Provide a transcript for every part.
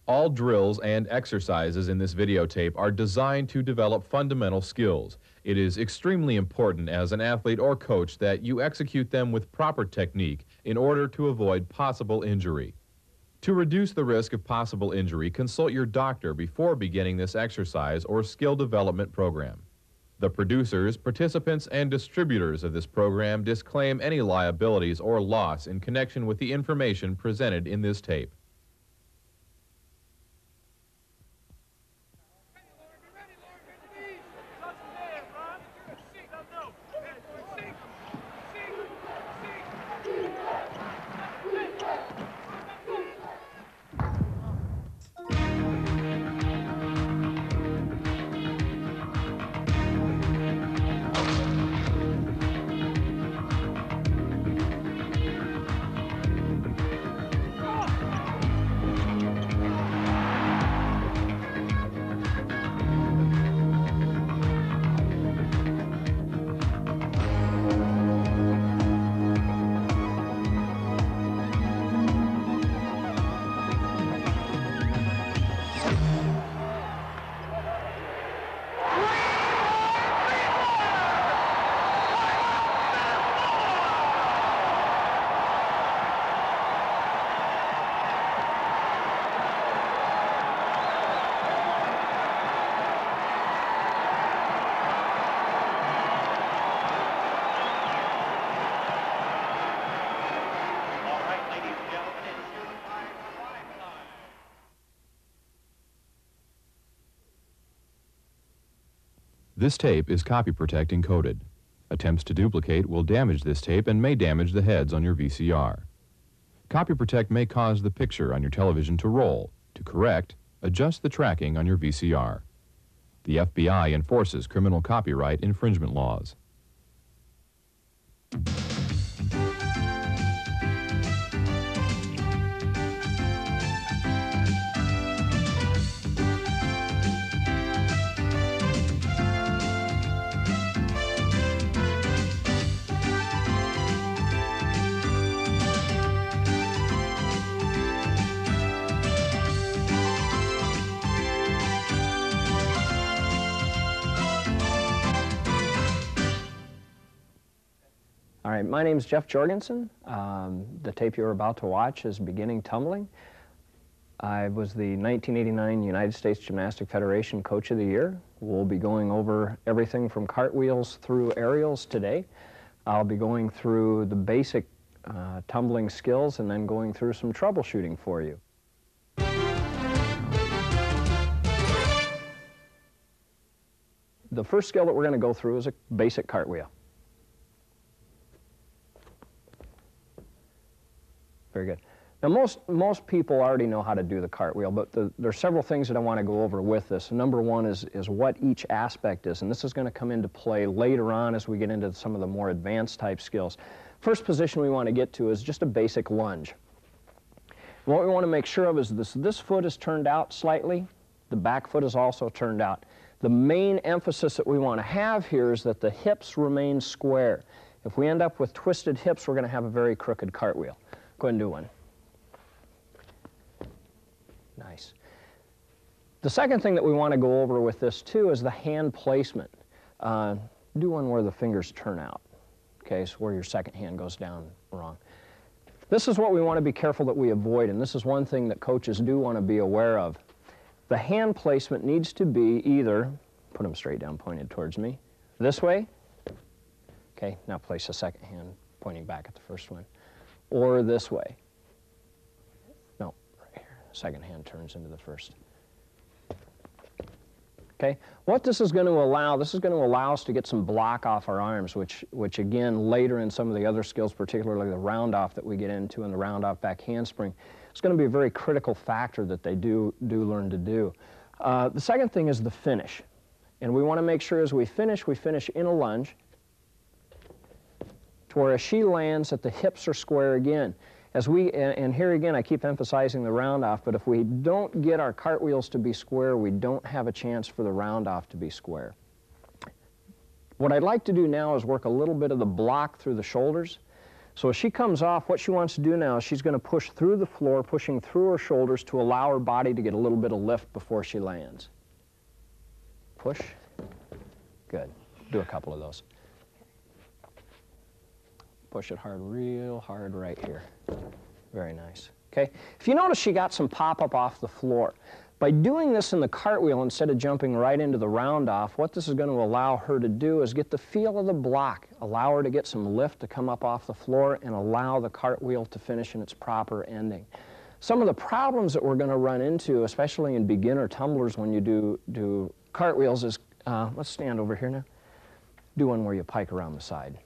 All drills and exercises in this videotape are designed to develop fundamental skills. It is extremely important as an athlete or coach that you execute them with proper technique in order to avoid possible injury. To reduce the risk of possible injury, consult your doctor before beginning this exercise or skill development program. The producers, participants, and distributors of this program disclaim any liabilities or loss in connection with the information presented in this tape. This tape is copy protect encoded. Attempts to duplicate will damage this tape and may damage the heads on your VCR. Copy protect may cause the picture on your television to roll. To correct, adjust the tracking on your VCR. The FBI enforces criminal copyright infringement laws. All right, my name is Jeff Jorgensen. The tape you're about to watch is Beginning Tumbling. I was the 1989 United States Gymnastic Federation Coach of the Year. We'll be going over everything from cartwheels through aerials today. I'll be going through the basic tumbling skills and then going through some troubleshooting for you. The first skill that we're going to go through is a basic cartwheel. Very good. Now most people already know how to do the cartwheel, but there are several things that I want to go over with this. Number one is what each aspect is, and this is going to come into play later on as we get into some of the more advanced type skills. First position we want to get to is just a basic lunge. What we want to make sure of is this foot is turned out slightly, the back foot is also turned out. The main emphasis that we want to have here is that the hips remain square. If we end up with twisted hips, we're going to have a very crooked cartwheel. Go ahead and do one. Nice. The second thing that we want to go over with this too is the hand placement. Do one where the fingers turn out. Okay, so where your second hand goes down wrong. This is what we want to be careful that we avoid, and this is one thing that coaches do want to be aware of. The hand placement needs to be either, put them straight down pointed towards me, this way. Okay, now place the second hand pointing back at the first one. Or this way. No, right here. Second hand turns into the first. Okay, what this is going to allow us to get some block off our arms, which again later in some of the other skills, particularly the round off that we get into and the round off back handspring, it's going to be a very critical factor that they do learn to do. The second thing is the finish, and we want to make sure as we finish in a lunge, to where as she lands that the hips are square again. And here again I keep emphasizing the round off, but if we don't get our cartwheels to be square, we don't have a chance for the round off to be square. What I'd like to do now is work a little bit of the block through the shoulders. So as she comes off, what she wants to do now is she's going to push through the floor, pushing through her shoulders to allow her body to get a little bit of lift before she lands. Push. Good. Do a couple of those. Push it hard, real hard right here. Very nice. Okay. If you notice, she got some pop-up off the floor. By doing this in the cartwheel instead of jumping right into the round-off, what this is going to allow her to do is get the feel of the block, allow her to get some lift to come up off the floor, and allow the cartwheel to finish in its proper ending. Some of the problems that we're going to run into, especially in beginner tumblers when you do cartwheels, is, let's stand over here now, do one where you pike around the side.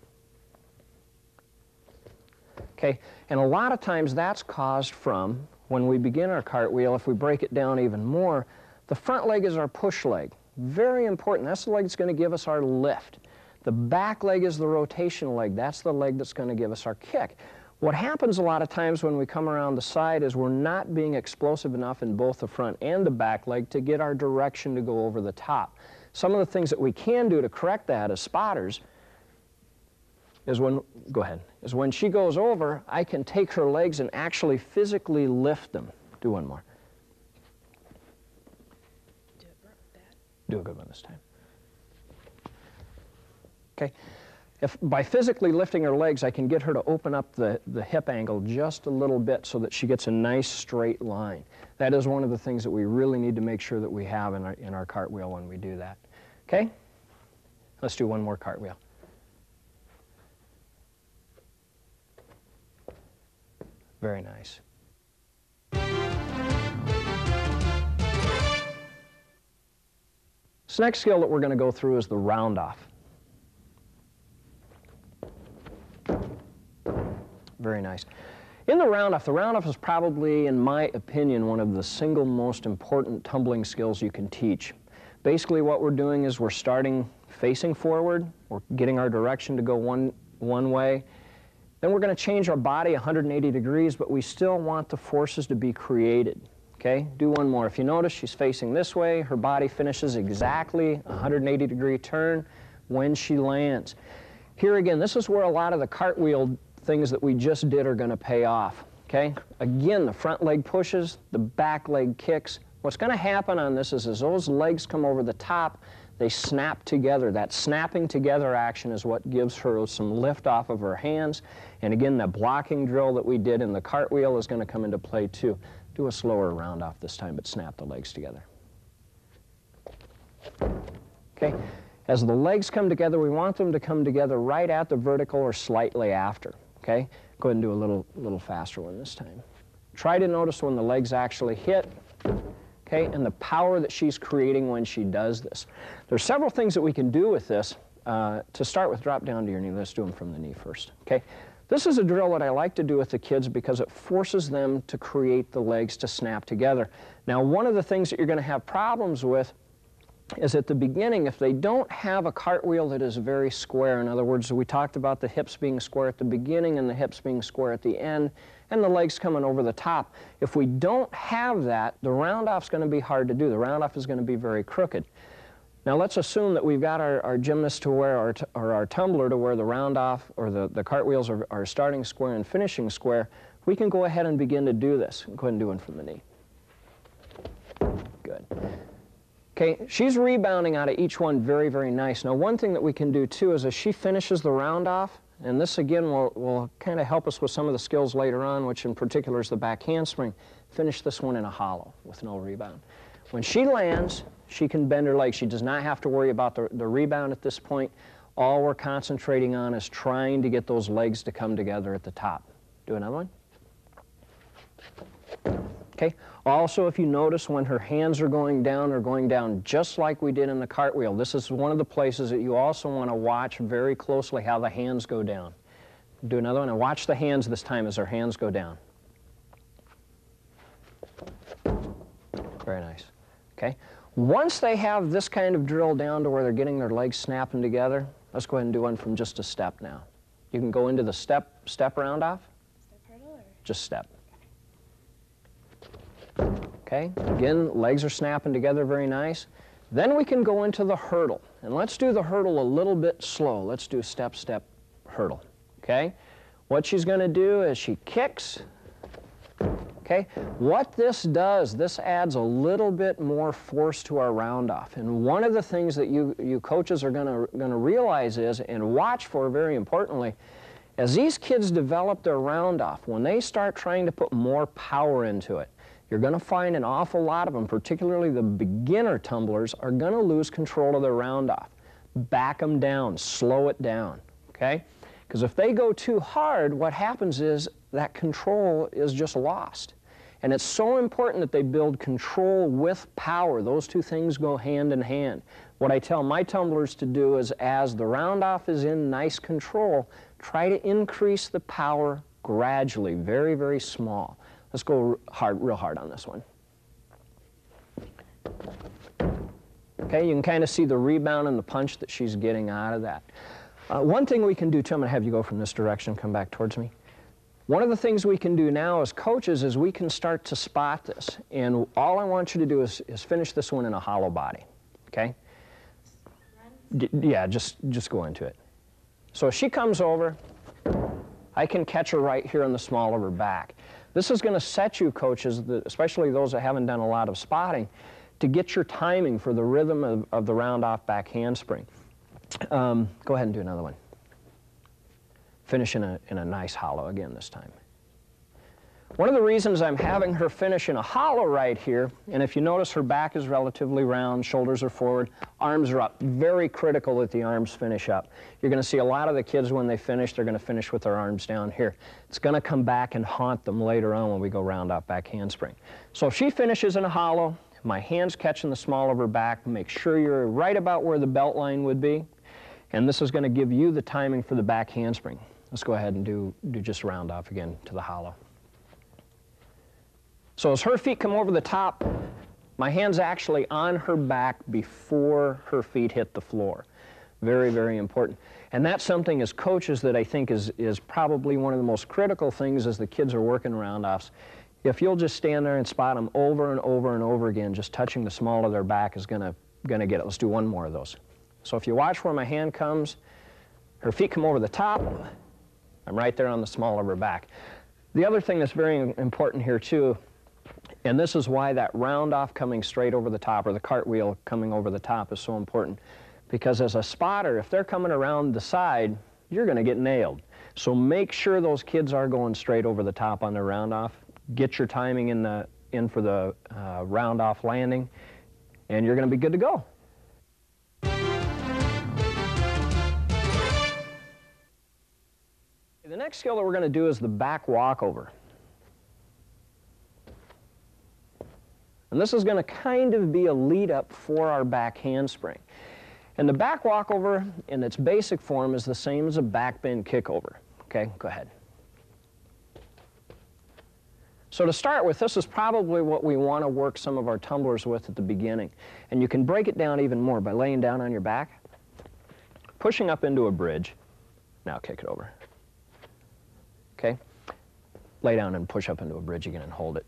Okay, and a lot of times that's caused from, when we begin our cartwheel, if we break it down even more, the front leg is our push leg. Very important. That's the leg that's going to give us our lift. The back leg is the rotation leg. That's the leg that's going to give us our kick. What happens a lot of times when we come around the side is we're not being explosive enough in both the front and the back leg to get our direction to go over the top. Some of the things that we can do to correct that as spotters is when she goes over, I can take her legs and actually physically lift them. Do one more. Do a good one this time. Okay. If by physically lifting her legs, I can get her to open up the hip angle just a little bit so that she gets a nice straight line. That is one of the things that we really need to make sure that we have in our cartwheel when we do that. Okay? Let's do one more cartwheel. Very nice. This next skill that we're going to go through is the round-off. Very nice. In the round-off is probably, in my opinion, one of the single most important tumbling skills you can teach. Basically what we're doing is we're starting facing forward, we're getting our direction to go one way. Then we're going to change our body 180 degrees, but we still want the forces to be created. Okay? Do one more. If you notice, she's facing this way. Her body finishes exactly a 180 degree turn when she lands. Here again, this is where a lot of the cartwheel things that we just did are going to pay off. Okay? Again, the front leg pushes, the back leg kicks. What's going to happen on this is as those legs come over the top, they snap together. That snapping together action is what gives her some lift off of her hands. And again, the blocking drill that we did in the cartwheel is going to come into play too. Do a slower round off this time, but snap the legs together. Okay. As the legs come together, we want them to come together right at the vertical or slightly after. Okay. Go ahead and do a little faster one this time. Try to notice when the legs actually hit. Okay, and the power that she's creating when she does this. There's several things that we can do with this. To start with, drop down to your knee. Let's do them from the knee first. Okay, this is a drill that I like to do with the kids because it forces them to create the legs to snap together. Now, one of the things that you're going to have problems with is at the beginning, if they don't have a cartwheel that is very square. In other words, we talked about the hips being square at the beginning and the hips being square at the end, and the legs coming over the top. If we don't have that, the round-off's going to be hard to do. The round-off is going to be very crooked. Now let's assume that we've got our gymnast to where, or our tumbler to where the round-off or the cartwheels are starting square and finishing square. We can go ahead and begin to do this. Go ahead and do one from the knee. Good. Okay, she's rebounding out of each one very, very nice. Now one thing that we can do too is as she finishes the round-off, and this again will kind of help us with some of the skills later on, which in particular is the back handspring. Finish this one in a hollow with no rebound. When she lands, she can bend her legs. She does not have to worry about the rebound at this point. All we're concentrating on is trying to get those legs to come together at the top. Do another one. Okay. Also, if you notice when her hands are going down just like we did in the cartwheel. This is one of the places that you also want to watch very closely how the hands go down. Do another one, and watch the hands this time as her hands go down. Very nice. Okay. Once they have this kind of drill down to where they're getting their legs snapping together, let's go ahead and do one from just a step now. You can go into the step round off. Step hurdle or? Just step. Okay, again, legs are snapping together very nice. Then we can go into the hurdle. And let's do the hurdle a little bit slow. Let's do step, step, hurdle. Okay? What she's going to do is she kicks. Okay, what this does, this adds a little bit more force to our round-off. And one of the things that you coaches are going to realize is, and watch for very importantly, as these kids develop their round-off, when they start trying to put more power into it, you're going to find an awful lot of them, particularly the beginner tumblers, are going to lose control of their round-off. Back them down, slow it down, okay? Because if they go too hard, what happens is that control is just lost. And it's so important that they build control with power. Those two things go hand in hand. What I tell my tumblers to do is, as the round-off is in nice control, try to increase the power gradually, very, very small. Let's go real hard on this one. Okay, you can kind of see the rebound and the punch that she's getting out of that. One thing we can do too, I'm going to have you go from this direction, come back towards me. One of the things we can do now as coaches is we can start to spot this. And all I want you to do is finish this one in a hollow body, okay? Yeah, just go into it. So if she comes over, I can catch her right here in the small of her back. This is going to set you, coaches, especially those that haven't done a lot of spotting, to get your timing for the rhythm of the round-off back handspring. Go ahead and do another one. Finish in a nice hollow again this time. One of the reasons I'm having her finish in a hollow right here, and if you notice her back is relatively round, shoulders are forward, arms are up. Very critical that the arms finish up. You're going to see a lot of the kids when they finish, they're going to finish with their arms down here. It's going to come back and haunt them later on when we go round-off back handspring. So if she finishes in a hollow, my hand's catching the small of her back, make sure you're right about where the belt line would be, and this is going to give you the timing for the back handspring. Let's go ahead and do just round-off again to the hollow. So as her feet come over the top, my hand's actually on her back before her feet hit the floor. Very, very important. And that's something as coaches that I think is probably one of the most critical things as the kids are working round-offs. If you'll just stand there and spot them over and over and over again, just touching the small of their back is gonna get it. Let's do one more of those. So if you watch where my hand comes, her feet come over the top, I'm right there on the small of her back. The other thing that's very important here too, and this is why that round-off coming straight over the top, or the cartwheel coming over the top, is so important. Because as a spotter, if they're coming around the side, you're going to get nailed. So make sure those kids are going straight over the top on their round-off. Get your timing in for the round-off landing, and you're going to be good to go. The next skill that we're going to do is the back walkover. And this is going to kind of be a lead-up for our back handspring. And the back walkover in its basic form is the same as a back bend kickover. Okay, go ahead. So to start with, this is probably what we want to work some of our tumblers with at the beginning. And you can break it down even more by laying down on your back, pushing up into a bridge. Now kick it over. Okay? Lay down and push up into a bridge again and hold it.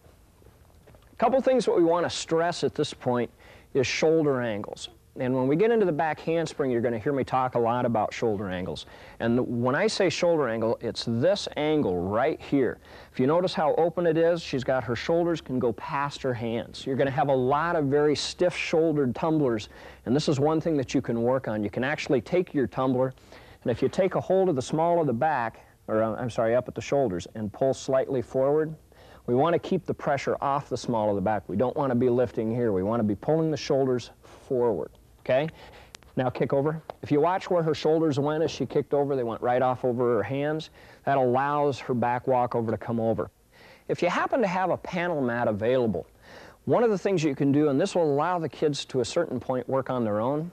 A couple things that we want to stress at this point is shoulder angles. And when we get into the back handspring, you're going to hear me talk a lot about shoulder angles. And when I say shoulder angle, it's this angle right here. If you notice how open it is, she's got her shoulders can go past her hands. You're going to have a lot of very stiff-shouldered tumblers, and this is one thing that you can work on. You can actually take your tumbler, and if you take a hold of the small of the back, or I'm sorry, up at the shoulders, and pull slightly forward, we want to keep the pressure off the small of the back. We don't want to be lifting here. We want to be pulling the shoulders forward. Okay? Now kick over. If you watch where her shoulders went as she kicked over, they went right off over her hands. That allows her back walkover to come over. If you happen to have a panel mat available, one of the things you can do, and this will allow the kids to a certain point work on their own,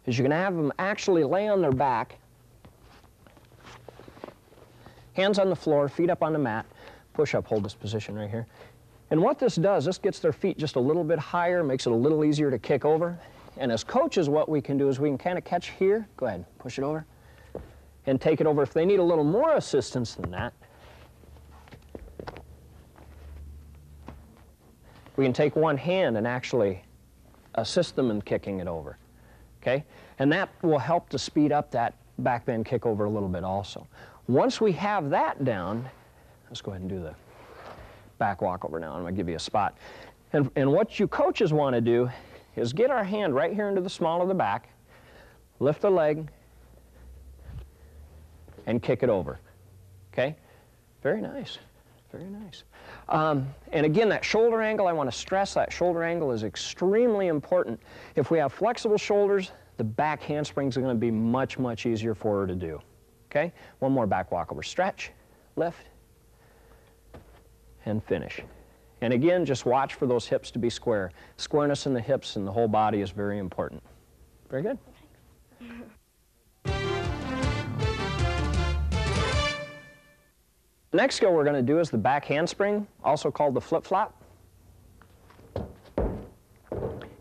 is you can have them actually lay on their back, hands on the floor, feet up on the mat, push up, hold this position right here. And what this does, this gets their feet just a little bit higher, makes it a little easier to kick over. And as coaches, what we can do is we can kind of catch here, go ahead, push it over, and take it over. If they need a little more assistance than that, we can take one hand and actually assist them in kicking it over, okay? And that will help to speed up that back bend kick over a little bit also. Once we have that down, let's go ahead and do the back walk over now. I'm going to give you a spot. And what you coaches want to do is get our hand right here into the small of the back, lift the leg, and kick it over. Okay? Very nice. Very nice. And again, that shoulder angle, I want to stress that shoulder angle is extremely important. If we have flexible shoulders, the back handsprings are going to be much, much easier for her to do. Okay? One more back walk over. Stretch, lift, and finish. And again, just watch for those hips to be square. Squareness in the hips and the whole body is very important. Very good. The next skill we're going to do is the back handspring, also called the flip-flop.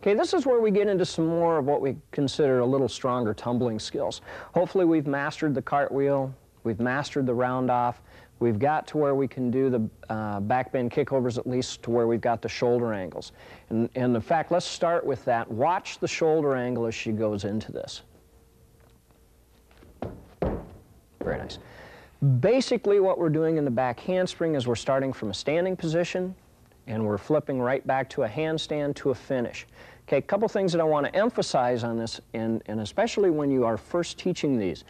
Okay, this is where we get into some more of what we consider a little stronger tumbling skills. Hopefully we've mastered the cartwheel, we've mastered the round-off, we've got to where we can do the back bend kickovers, at least to where we've got the shoulder angles. And in fact, let's start with that. Watch the shoulder angle as she goes into this. Very nice. Basically what we're doing in the back handspring is we're starting from a standing position and we're flipping right back to a handstand to a finish. Okay, a couple things that I want to emphasize on this, and especially when you are first teaching these,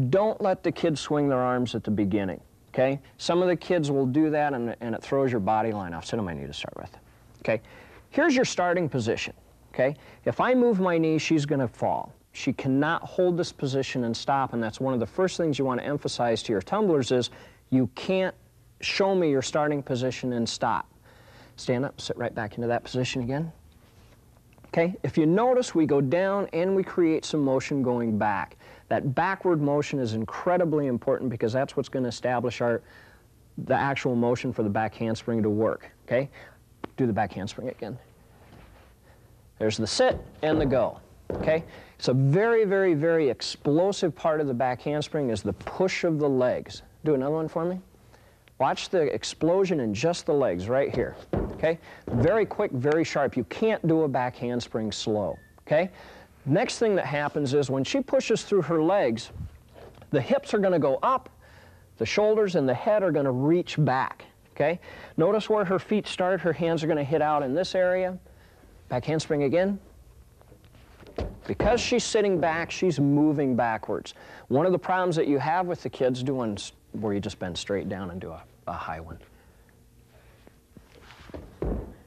don't let the kids swing their arms at the beginning. Okay, some of the kids will do that and it throws your body line off. Sit on my knee to start with. Okay, here's your starting position. Okay, if I move my knee, she's going to fall. She cannot hold this position and stop, and that's one of the first things you want to emphasize to your tumblers is you can't show me your starting position and stop. Stand up, sit right back into that position again. Okay, if you notice, we go down and we create some motion going back. That backward motion is incredibly important because that's what's going to establish the actual motion for the back handspring to work. Okay, do the back handspring again. There's the sit and the go. Okay, it's a very, very, very explosive part of the back handspring is the push of the legs. Do another one for me. Watch the explosion in just the legs right here. Okay, very quick, very sharp. You can't do a back handspring slow. Okay, next thing that happens is when she pushes through her legs, the hips are going to go up, the shoulders and the head are going to reach back. Okay, notice where her feet start. Her hands are going to hit out in this area. Back handspring again. Because she's sitting back, she's moving backwards. One of the problems that you have with the kids doing where you just bend straight down and do a high one.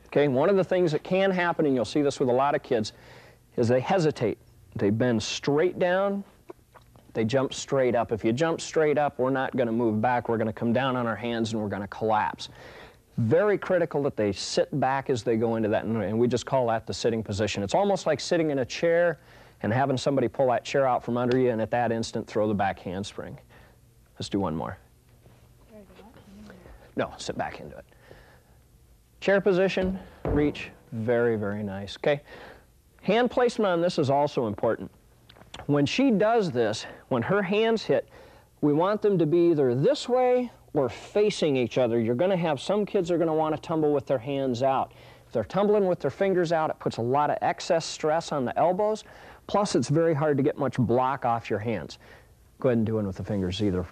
Okay, one of the things that can happen, and you'll see this with a lot of kids, is they hesitate. They bend straight down, they jump straight up. If you jump straight up, we're not going to move back. We're going to come down on our hands and we're going to collapse. Very critical that they sit back as they go into that, and we just call that the sitting position. It's almost like sitting in a chair and having somebody pull that chair out from under you and at that instant throw the back handspring. Let's do one more. No, sit back into it. Chair position, reach, very, very nice. Okay, hand placement on this is also important. When she does this, when her hands hit, we want them to be either this way or facing each other. You're going to have some kids are going to want to tumble with their hands out. If they're tumbling with their fingers out, it puts a lot of excess stress on the elbows. Plus, it's very hard to get much block off your hands. Go ahead and do it with the fingers either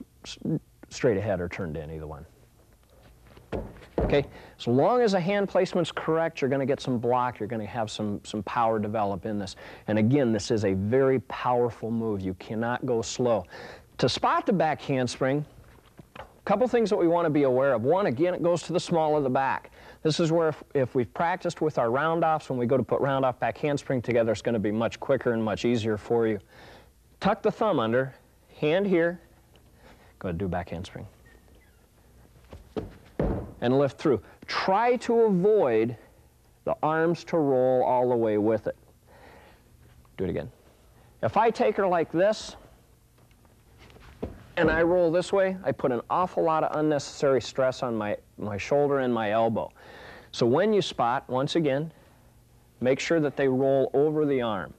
straight ahead or turned in, either one. Okay, as long as the hand placement's correct, you're going to get some block. You're going to have some power develop in this. And again, this is a very powerful move. You cannot go slow. To spot the back handspring, couple things that we want to be aware of. One, again, it goes to the small of the back. This is where if we've practiced with our round-offs, when we go to put round-off back handspring together, it's going to be much quicker and much easier for you. Tuck the thumb under, hand here, go ahead and do back handspring. And lift through. Try to avoid the arms to roll all the way with it. Do it again. If I take her like this, and I roll this way, I put an awful lot of unnecessary stress on my shoulder and my elbow. So when you spot, once again, make sure that they roll over the arm.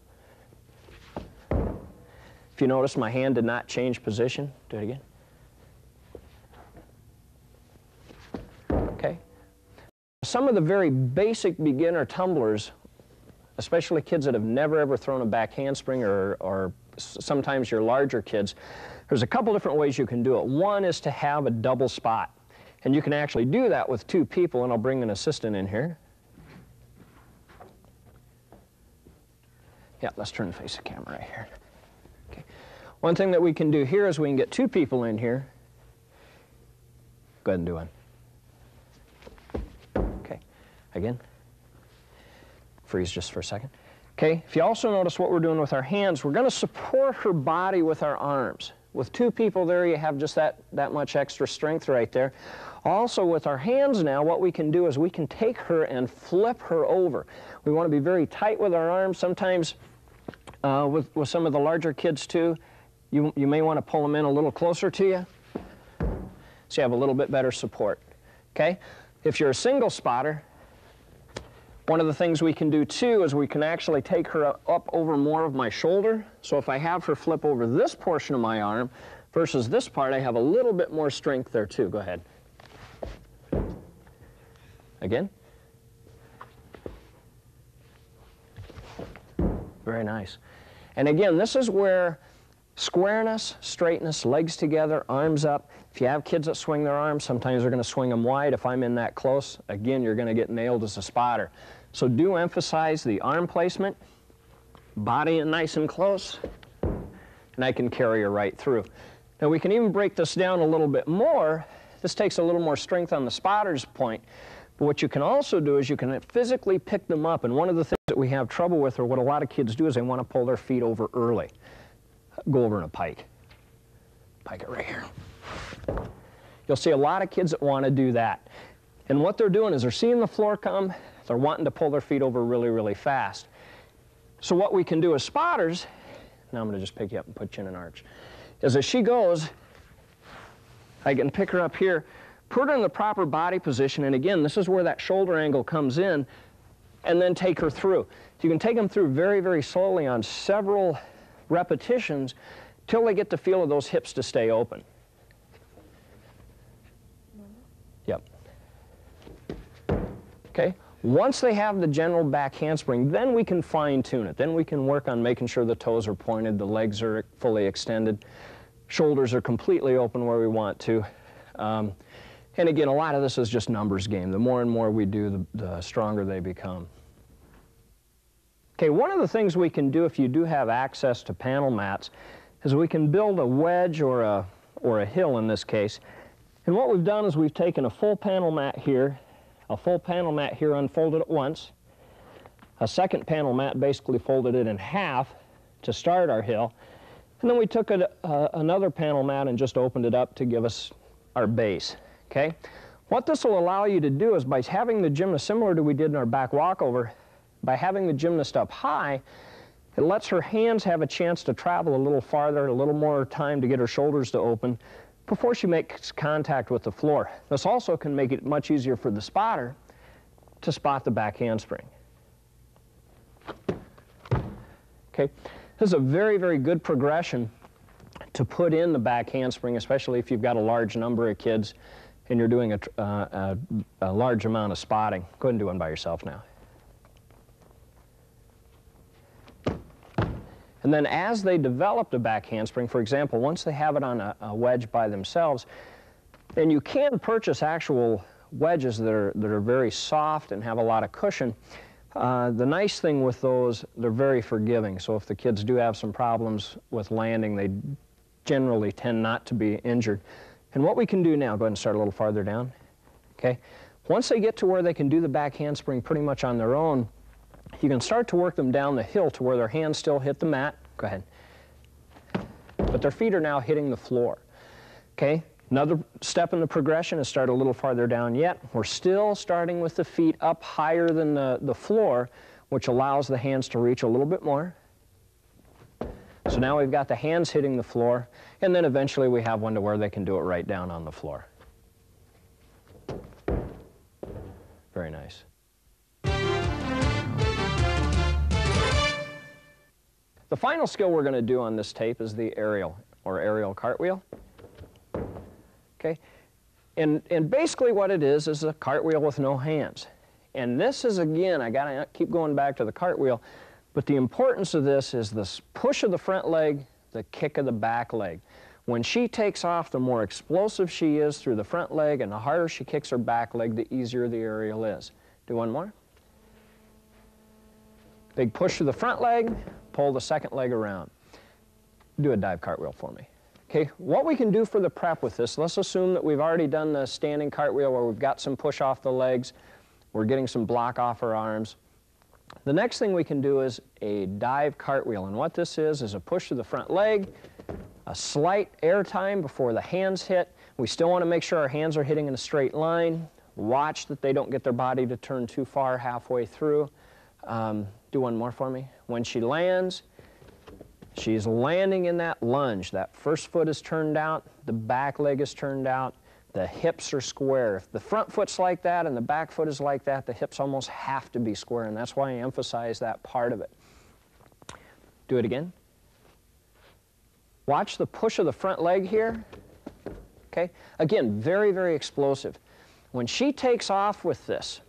If you notice, my hand did not change position. Do it again. Okay. Some of the very basic beginner tumblers, especially kids that have never ever thrown a back handspring or sometimes your larger kids, There's a couple different ways you can do it. One is to have a double spot. And you can actually do that with two people, and I'll bring an assistant in here. Yeah, let's turn and face the camera right here. Okay. One thing that we can do here is we can get two people in here. Go ahead and do one. Okay, again. Freeze just for a second. Okay, if you also notice what we're doing with our hands, we're going to support her body with our arms. With two people there, you have just that much extra strength right there. Also, with our hands now, what we can do is we can take her and flip her over. We want to be very tight with our arms. Sometimes, with some of the larger kids too, you may want to pull them in a little closer to you, so you have a little bit better support. Okay? If you're a single spotter, one of the things we can do too is we can actually take her up over more of my shoulder. So if I have her flip over this portion of my arm versus this part, I have a little bit more strength there too. Go ahead. Again. Very nice. And again, this is where squareness, straightness, legs together, arms up. If you have kids that swing their arms, sometimes they're going to swing them wide. If I'm in that close, again, you're going to get nailed as a spotter. So do emphasize the arm placement, body in nice and close, and I can carry her right through. Now we can even break this down a little bit more. This takes a little more strength on the spotter's point. But what you can also do is you can physically pick them up. And one of the things that we have trouble with, or what a lot of kids do, is they want to pull their feet over early. Go over in a pike. Pike it right here. You'll see a lot of kids that want to do that. And what they're doing is they're seeing the floor come, they're wanting to pull their feet over really, really fast. So what we can do as spotters, now I'm going to just pick you up and put you in an arch, is as she goes, I can pick her up here, put her in the proper body position, and again, this is where that shoulder angle comes in, and then take her through. You can take them through very, very slowly on several repetitions till they get the feel of those hips to stay open. Yep. Okay. Once they have the general back handspring, then we can fine-tune it. Then we can work on making sure the toes are pointed, the legs are fully extended, shoulders are completely open where we want to. And again, a lot of this is just numbers game. The more and more we do, the stronger they become. Okay, one of the things we can do if you do have access to panel mats is we can build a wedge or a hill in this case. And what we've done is we've taken a full panel mat here, unfolded at once, a second panel mat, basically folded it in half to start our hill, and then we took another panel mat and just opened it up to give us our base. Okay? What this will allow you to do is by having the gymnast, similar to we did in our back walkover, by having the gymnast up high, it lets her hands have a chance to travel a little farther, a little more time to get her shoulders to open before she makes contact with the floor. This also can make it much easier for the spotter to spot the back handspring. Okay, this is a very, very good progression to put in the back handspring, especially if you've got a large number of kids and you're doing a large amount of spotting. Go ahead and do one by yourself now. And then as they develop the back handspring, for example, once they have it on a wedge by themselves, and you can purchase actual wedges that are very soft and have a lot of cushion. The nice thing with those, they're very forgiving. So if the kids do have some problems with landing, they generally tend not to be injured. And what we can do now, go ahead and start a little farther down. Okay. Once they get to where they can do the back handspring pretty much on their own, you can start to work them down the hill to where their hands still hit the mat. Go ahead. But their feet are now hitting the floor. Okay? Another step in the progression is start a little farther down yet. We're still starting with the feet up higher than the floor, which allows the hands to reach a little bit more. So now we've got the hands hitting the floor, and then eventually we have one to where they can do it right down on the floor. Very nice. The final skill we're going to do on this tape is the aerial, or aerial cartwheel. Okay? And basically what it is a cartwheel with no hands. And this is, again, I got to keep going back to the cartwheel, but the importance of this is the push of the front leg, the kick of the back leg. When she takes off, the more explosive she is through the front leg, and the harder she kicks her back leg, the easier the aerial is. Do one more. Big push through the front leg, pull the second leg around. Do a dive cartwheel for me. Okay, what we can do for the prep with this, let's assume that we've already done the standing cartwheel where we've got some push off the legs, we're getting some block off our arms. The next thing we can do is a dive cartwheel, and what this is a push through the front leg, a slight air time before the hands hit. We still want to make sure our hands are hitting in a straight line. Watch that they don't get their body to turn too far halfway through. Do one more for me. When she lands, she's landing in that lunge. That first foot is turned out, the back leg is turned out, the hips are square. If the front foot's like that and the back foot is like that, the hips almost have to be square, and that's why I emphasize that part of it. Do it again. Watch the push of the front leg here. Okay? Again, very, very explosive. When she takes off with this,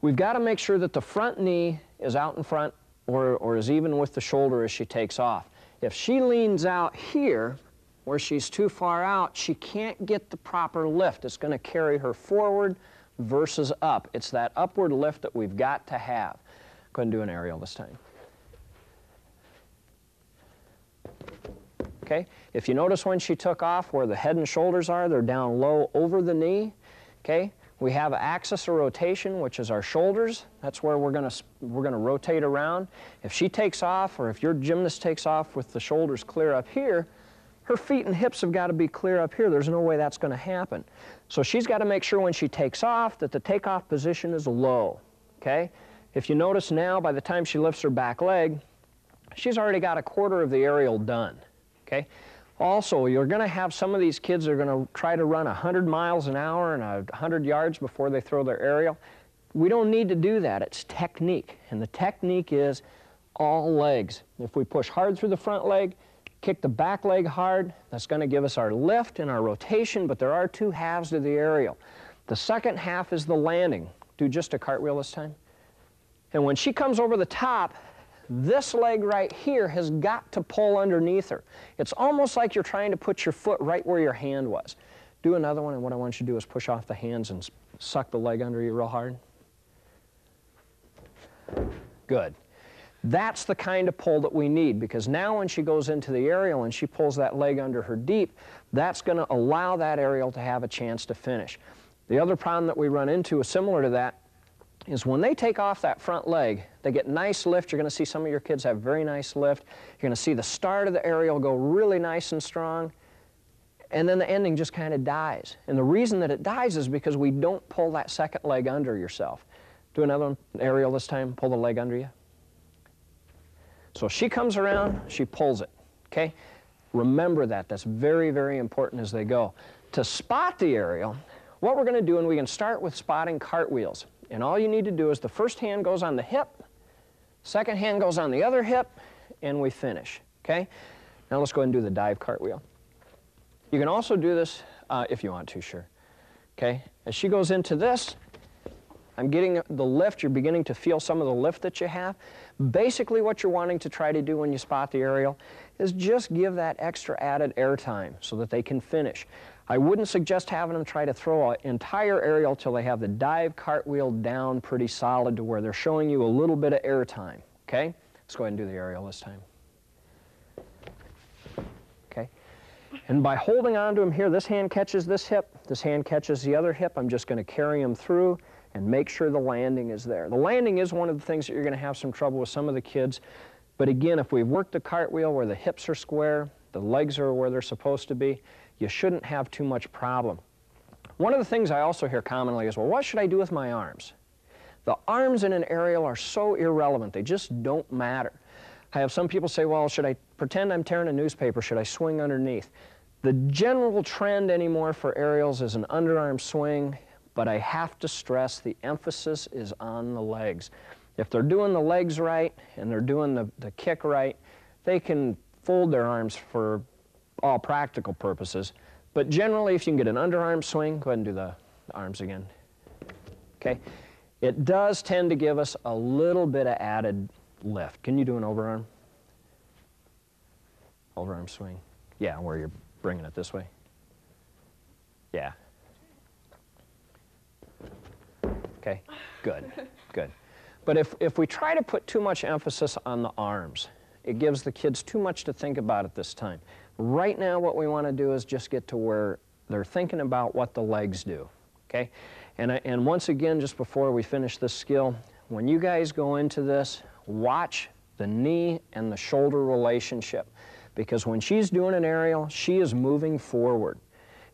we've got to make sure that the front knee is out in front or is even with the shoulder as she takes off. If she leans out here, where she's too far out, she can't get the proper lift. It's going to carry her forward versus up. It's that upward lift that we've got to have. Go ahead and do an aerial this time. Okay, if you notice when she took off where the head and shoulders are, they're down low over the knee. Okay, we have an axis of rotation, which is our shoulders. That's where we're going to rotate around. If she takes off, or if your gymnast takes off with the shoulders clear up here, her feet and hips have got to be clear up here. There's no way that's going to happen. So she's got to make sure when she takes off that the takeoff position is low. Okay, if you notice now, by the time she lifts her back leg, she's already got a quarter of the aerial done. Okay. Also, you're going to have some of these kids that are going to try to run 100 miles an hour and 100 yards before they throw their aerial. We don't need to do that. It's technique, and the technique is all legs. If we push hard through the front leg, kick the back leg hard, that's going to give us our lift and our rotation, but there are two halves to the aerial. The second half is the landing. Do just a cartwheel this time. And when she comes over the top, this leg right here has got to pull underneath her. It's almost like you're trying to put your foot right where your hand was. Do another one, and what I want you to do is push off the hands and suck the leg under you real hard. Good. That's the kind of pull that we need, because now when she goes into the aerial and she pulls that leg under her deep, that's going to allow that aerial to have a chance to finish. The other problem that we run into is similar to that, is when they take off that front leg, they get nice lift. You're going to see some of your kids have very nice lift. You're going to see the start of the aerial go really nice and strong, and then the ending just kind of dies. And the reason that it dies is because we don't pull that second leg under yourself. Do another one, aerial this time, pull the leg under you. So she comes around, she pulls it, okay? Remember that. That's very, very important as they go. To spot the aerial, what we're going to do, and we can start with spotting cartwheels. And all you need to do is the first hand goes on the hip, second hand goes on the other hip, and we finish, okay? Now let's go ahead and do the dive cartwheel. You can also do this if you want to, sure. Okay, as she goes into this, I'm getting the lift. You're beginning to feel some of the lift that you have. Basically what you're wanting to try to do when you spot the aerial is just give that extra added air time so that they can finish. I wouldn't suggest having them try to throw an entire aerial till they have the dive cartwheel down pretty solid to where they're showing you a little bit of air time, okay? Let's go ahead and do the aerial this time. Okay, and by holding on to them here, this hand catches this hip, this hand catches the other hip. I'm just going to carry them through and make sure the landing is there. The landing is one of the things that you're going to have some trouble with some of the kids, but again, if we've worked the cartwheel where the hips are square, the legs are where they're supposed to be, you shouldn't have too much problem. One of the things I also hear commonly is, well, what should I do with my arms? The arms in an aerial are so irrelevant. They just don't matter. I have some people say, well, should I pretend I'm tearing a newspaper? Should I swing underneath? The general trend anymore for aerials is an underarm swing, but I have to stress the emphasis is on the legs. If they're doing the legs right and they're doing the kick right, they can fold their arms for all practical purposes. But generally, if you can get an underarm swing, go ahead and do the arms again. Okay? It does tend to give us a little bit of added lift. Can you do an overarm? Overarm swing. Yeah, where you're bringing it this way. Yeah. Okay, good, good. But if we try to put too much emphasis on the arms, it gives the kids too much to think about at this time. Right now, what we want to do is just get to where they're thinking about what the legs do, okay? And once again, just before we finish this skill, when you guys go into this, watch the knee and the shoulder relationship. Because when she's doing an aerial, she is moving forward.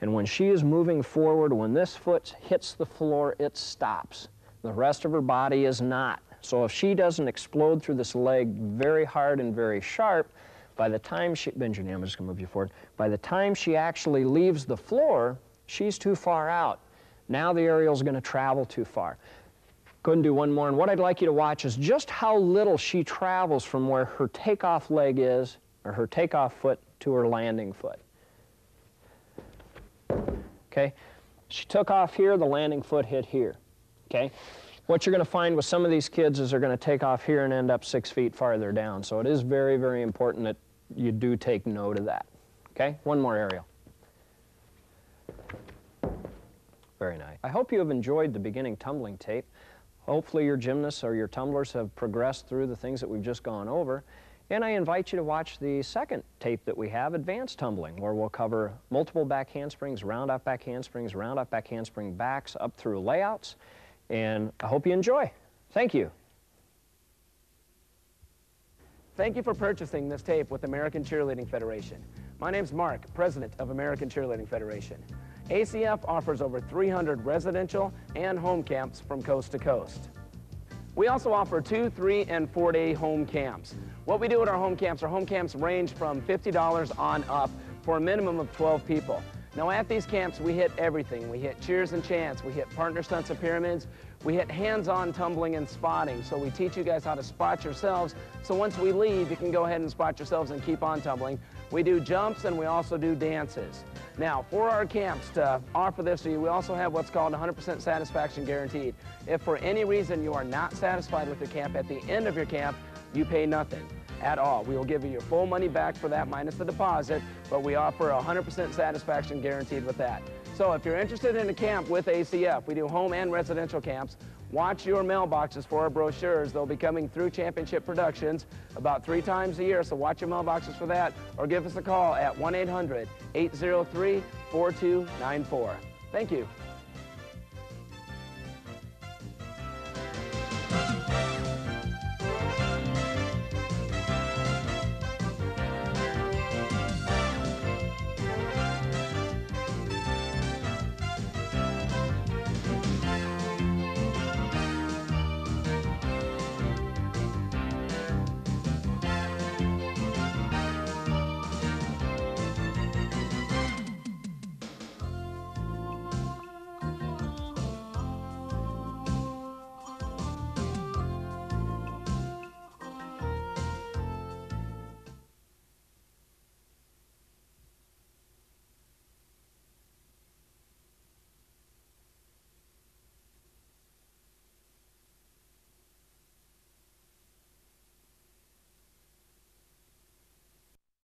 And when she is moving forward, when this foot hits the floor, it stops. The rest of her body is not. So if she doesn't explode through this leg very hard and very sharp, by the time she, bend your knee, I'm just gonna move you forward. By the time she actually leaves the floor, she's too far out. Now the aerial's gonna travel too far. Go ahead and do one more. And what I'd like you to watch is just how little she travels from where her takeoff leg is, or her takeoff foot, to her landing foot. Okay, she took off here, the landing foot hit here, okay? What you're going to find with some of these kids is they're going to take off here and end up 6 feet farther down. So it is very, very important that you do take note of that, okay? One more aerial. Very nice. I hope you have enjoyed the beginning tumbling tape. Hopefully your gymnasts or your tumblers have progressed through the things that we've just gone over. And I invite you to watch the second tape that we have, Advanced Tumbling, where we'll cover multiple back handsprings, round off back handsprings, round off back handspring backs, up through layouts. And I hope you enjoy. Thank you. Thank you for purchasing this tape with American Cheerleading Federation. My name's Mark, President of American Cheerleading Federation. ACF offers over 300 residential and home camps from coast to coast. We also offer 2-, 3-, and 4-day home camps. What we do at our home camps range from $50 on up for a minimum of 12 people. Now at these camps, we hit everything. We hit cheers and chants, we hit partner stunts and pyramids, we hit hands-on tumbling and spotting. So we teach you guys how to spot yourselves, so once we leave, you can go ahead and spot yourselves and keep on tumbling. We do jumps and we also do dances. Now, for our camps, to offer this to you, we also have what's called 100% satisfaction guaranteed. If for any reason you are not satisfied with your camp, at the end of your camp, you pay nothing at all. We will give you your full money back for that minus the deposit, but we offer 100% satisfaction guaranteed with that. So if you're interested in a camp with ACF, we do home and residential camps. Watch your mailboxes for our brochures. They'll be coming through Championship Productions about 3 times a year, so watch your mailboxes for that, or give us a call at 1-800-803-4294. Thank you.